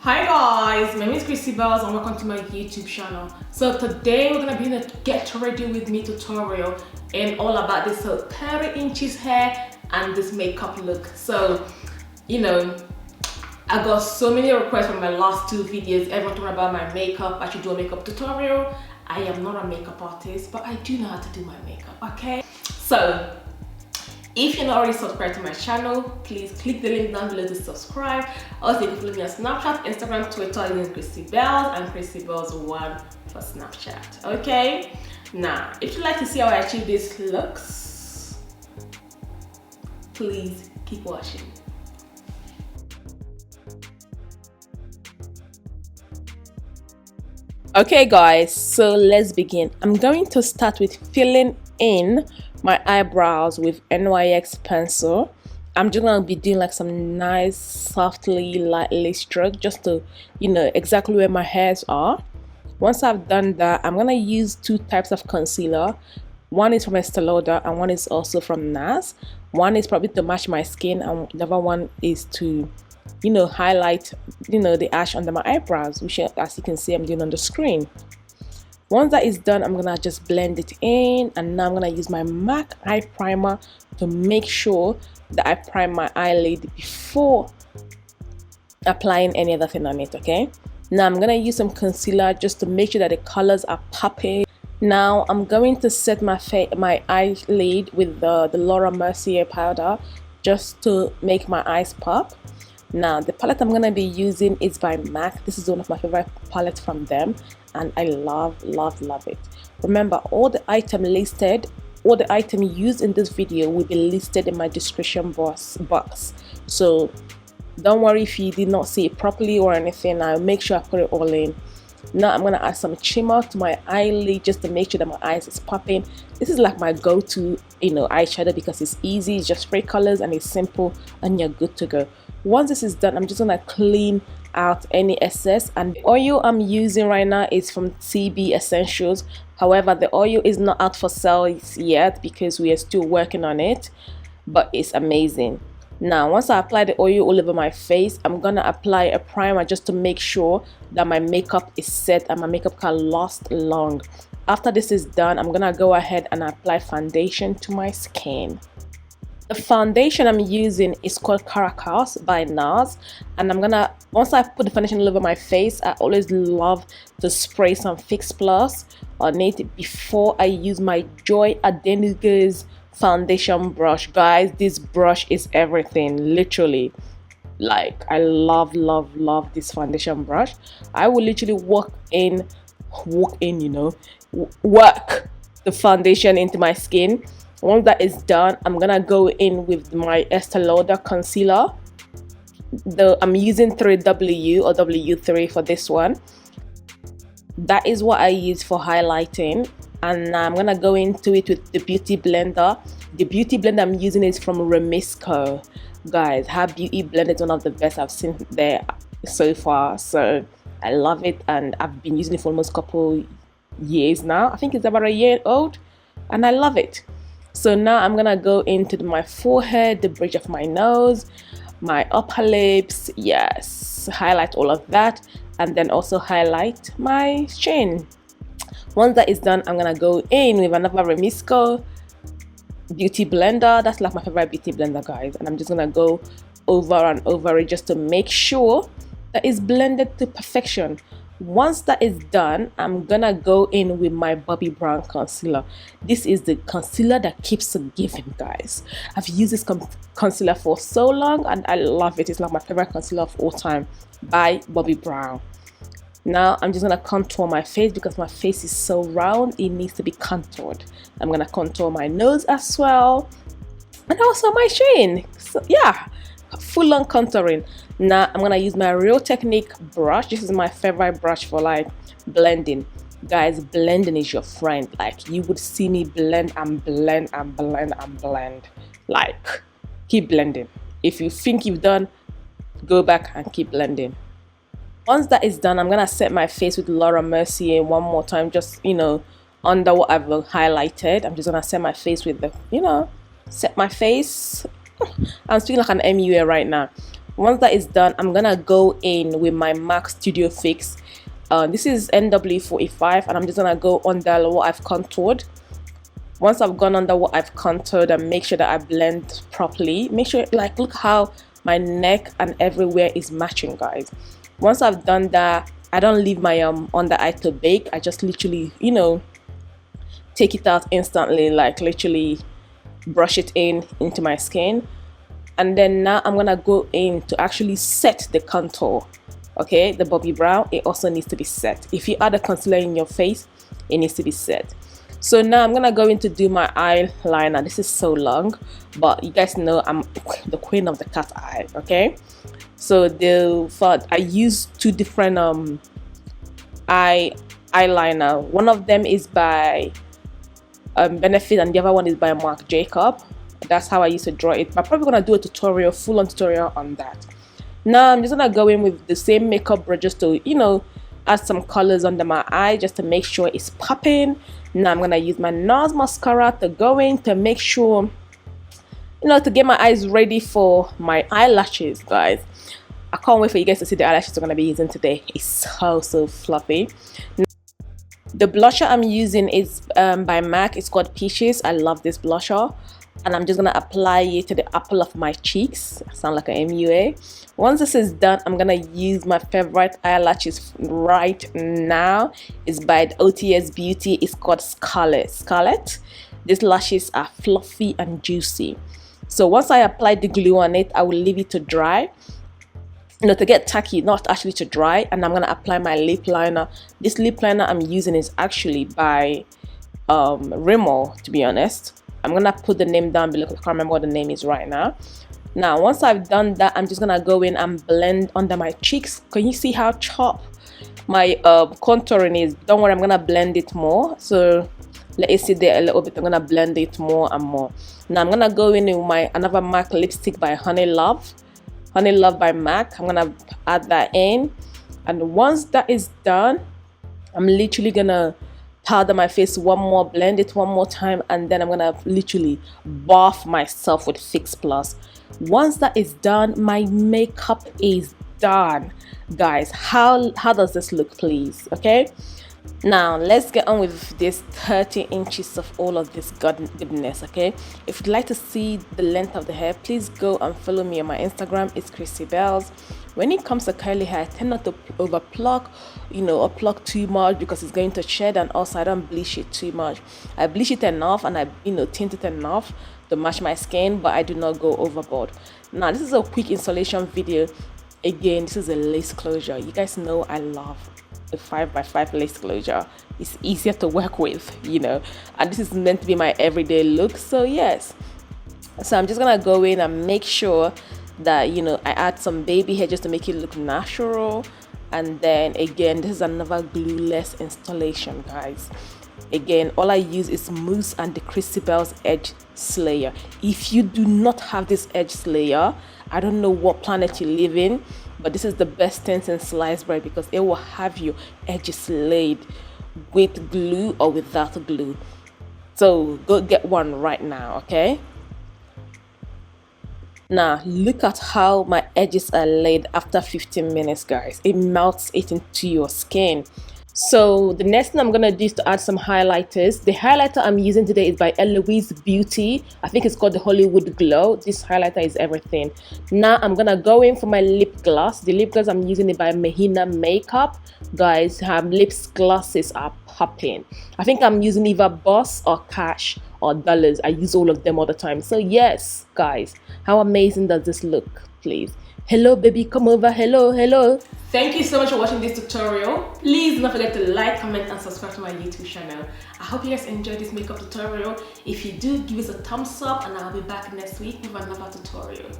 Hi guys, my name is Chrissybales and welcome to my YouTube channel. So today we're gonna be in a get ready with me tutorial and all about this 30 inches hair and this makeup look. So I got so many requests from my last two videos, everyone talking about my makeup. I should do a makeup tutorial. I am not a makeup artist, but I do know how to do my makeup, okay? So if you're not already subscribed to my channel, please click the link down below to subscribe. Also, you can follow me on Snapchat, Instagram, Twitter using Chrissybales and Chrissybales1 for Snapchat. Okay? Now, if you'd like to see how I achieve these looks, please keep watching. Okay guys, so let's begin. I'm going to start with filling in my eyebrows with NYX pencil. I'm just gonna be doing like some nice softly lightly stroke just to exactly where my hairs are. Once I've done that, I'm gonna use two types of concealer. One is from Estee Lauder and one is also from NARS. One is probably to match my skin and the other one is to highlight the ash under my eyebrows, which as you can see I'm doing on the screen. Once that is done, I'm gonna just blend it in, and now I'm gonna use my MAC eye primer to make sure that I prime my eyelid before applying any other thing on it. Okay, now I'm gonna use some concealer just to make sure that the colors are popping. Now I'm going to set my eyelid with the Lauder Mercier powder just to make my eyes pop. Now the palette I'm gonna be using is by MAC. This is one of my favorite palettes from them and I love it. Remember, all the item used in this video will be listed in my description box, so don't worry if you did not see it properly or anything. I'll make sure I put it all in. Now I'm gonna add some shimmer to my eyelid just to make sure that my eyes is popping. This is like my go-to eyeshadow because it's easy, it's just 3 colors and it's simple and you're good to go. Once this is done, I'm just gonna clean out any excess, and the oil I'm using right now is from TB Essentials. However, the oil is not out for sale yet because we are still working on it, but it's amazing. Now once I apply the oil all over my face, I'm gonna apply a primer just to make sure that my makeup is set and my makeup can last long. After this is done, I'm gonna go ahead and apply foundation to my skin. The foundation I'm using is called Caracas by NARS, and once I put the foundation all over my face, I always love to spray some Fix Plus on it before I use my Joy Adenuga's foundation brush. Guys, this brush is everything, literally. Like, I love this foundation brush. I will literally work the foundation into my skin. Once that is done, I'm gonna go in with my Estee Lauder concealer. I'm using 3W or W3 for this one. That is what I use for highlighting, and now I'm gonna go into it with the beauty blender. The beauty blender I'm using is from REMSCO. Guys, her beauty blender is one of the best I've seen there so far, so I love it and I've been using it for almost a couple years now. I think it's about a year old and I love it. So now I'm gonna go into my forehead, the bridge of my nose, my upper lips, yes, highlight all of that, and then also highlight my chin. Once that is done, I'm gonna go in with another REMSCO beauty blender. That's like my favorite beauty blender, guys, and I'm just gonna go over and over it just to make sure that it's blended to perfection. Once that is done, I'm gonna go in with my Bobbi Brown concealer. This is the concealer that keeps giving, guys. I've used this concealer for so long and I love it. It's like my favorite concealer of all time by Bobbi Brown. Now I'm just gonna contour my face because my face is so round, it needs to be contoured. I'm gonna contour my nose as well and also my chin. So yeah, full on contouring. Now I'm gonna use my Real Technique brush. This is my favorite brush for like blending. Guys, blending is your friend. Like, you would see me blend and blend and blend and blend. Like, keep blending. If you think you've done, go back and keep blending. Once that is done, I'm gonna set my face with Lauder Mercier one more time, just under what I've highlighted. I'm just gonna set my face with the set my face. I'm speaking like an MUA right now. Once that is done, I'm gonna go in with my MAC Studio Fix. This is NW45, and I'm just gonna go under what I've contoured. Once I've gone under what I've contoured, and make sure that I blend properly. Make sure, like, look how my neck and everywhere is matching, guys. Once I've done that, I don't leave my under eye to bake. I just literally, you know, take it out instantly, like literally brush it into my skin. And then now I'm gonna go in to actually set the contour. Okay, the Bobby brown, it also needs to be set. If you add a concealer in your face, it needs to be set. So now I'm gonna go in to do my eyeliner. This is so long, but you guys know I'm the queen of the cat eye. Okay, so I use two different eyeliner. One of them is by Benefit, and the other one is by Marc Jacob. That's how I used to draw it. I'm probably gonna do a tutorial, full-on tutorial on that. Now I'm just gonna go in with the same makeup brush just to, you know, add some colors under my eye just to make sure it's popping. Now I'm gonna use my NARS mascara to go in to make sure, you know, to get my eyes ready for my eyelashes, guys. I can't wait for you guys to see the eyelashes I'm gonna be using today. It's so fluffy. The blusher I'm using is by MAC. It's called Peaches. I love this blusher. And I'm just gonna apply it to the apple of my cheeks. I sound like an MUA. Once this is done, I'm gonna use my favorite eyelashes right now. It's by OTS Beauty. It's called Scarlet. These lashes are fluffy and juicy. So once I apply the glue on it, I will leave it to dry. You know, to get tacky, not actually to dry. And I'm gonna apply my lip liner. This lip liner I'm using is actually by Rimmel, to be honest. I'm gonna put the name down below. I can't remember what the name is right now. Now, once I've done that, I'm just gonna go in and blend under my cheeks. Can you see how chopped my contouring is? Don't worry, I'm gonna blend it more. So let it sit there a little bit. I'm gonna blend it more and more. Now I'm gonna go in with my another MAC lipstick by Honey Love by MAC. I'm gonna add that in, and once that is done, I'm literally gonna powder my face one more, blend it one more time, and then I'm gonna literally buff myself with Fix Plus. Once that is done, my makeup is done, guys. How does this look, please? Okay, now let's get on with this 30 inches of all of this goodness. Okay, if you'd like to see the length of the hair, please go and follow me on my Instagram. It's Chrissybales. When it comes to curly hair, I tend not to over pluck, you know, or pluck too much because it's going to shed, and also I don't bleach it too much. I bleach it enough and I, you know, tint it enough to match my skin, but I do not go overboard. Now this is a quick installation video. Again, this is a lace closure. You guys know I love a 5x5 lace closure. It's easier to work with, you know, and this is meant to be my everyday look. So yes, so I'm just gonna go in and make sure that, you know, I add some baby hair just to make it look natural. And then again, this is another glueless installation, guys. Again, all I use is Mousse and the Chrissybales Edge Slayer. If you do not have this Edge Slayer, I don't know what planet you live in, but this is the best thing in sliced bread because it will have your edges slayed with glue or without glue. So go get one right now, okay? Now look at how my edges are laid after 15 minutes, guys. It melts it into your skin. So the next thing I'm gonna do is to add some highlighters. The highlighter I'm using today is by Eloise Beauty. I think it's called the Hollywood Glow. This highlighter is everything. Now I'm gonna go in for my lip gloss. The lip gloss I'm using it by Mahina Makeup. Guys, her lips glosses are popping. I think I'm using either Boss or Cash or Dollars. I use all of them all the time. So yes, guys, how amazing does this look, please? Hello baby, come over. Hello. Thank you so much for watching this tutorial. Please don't forget to like, comment and subscribe to my YouTube channel. I hope you guys enjoyed this makeup tutorial. If you do, give us a thumbs up and I'll be back next week with another tutorial.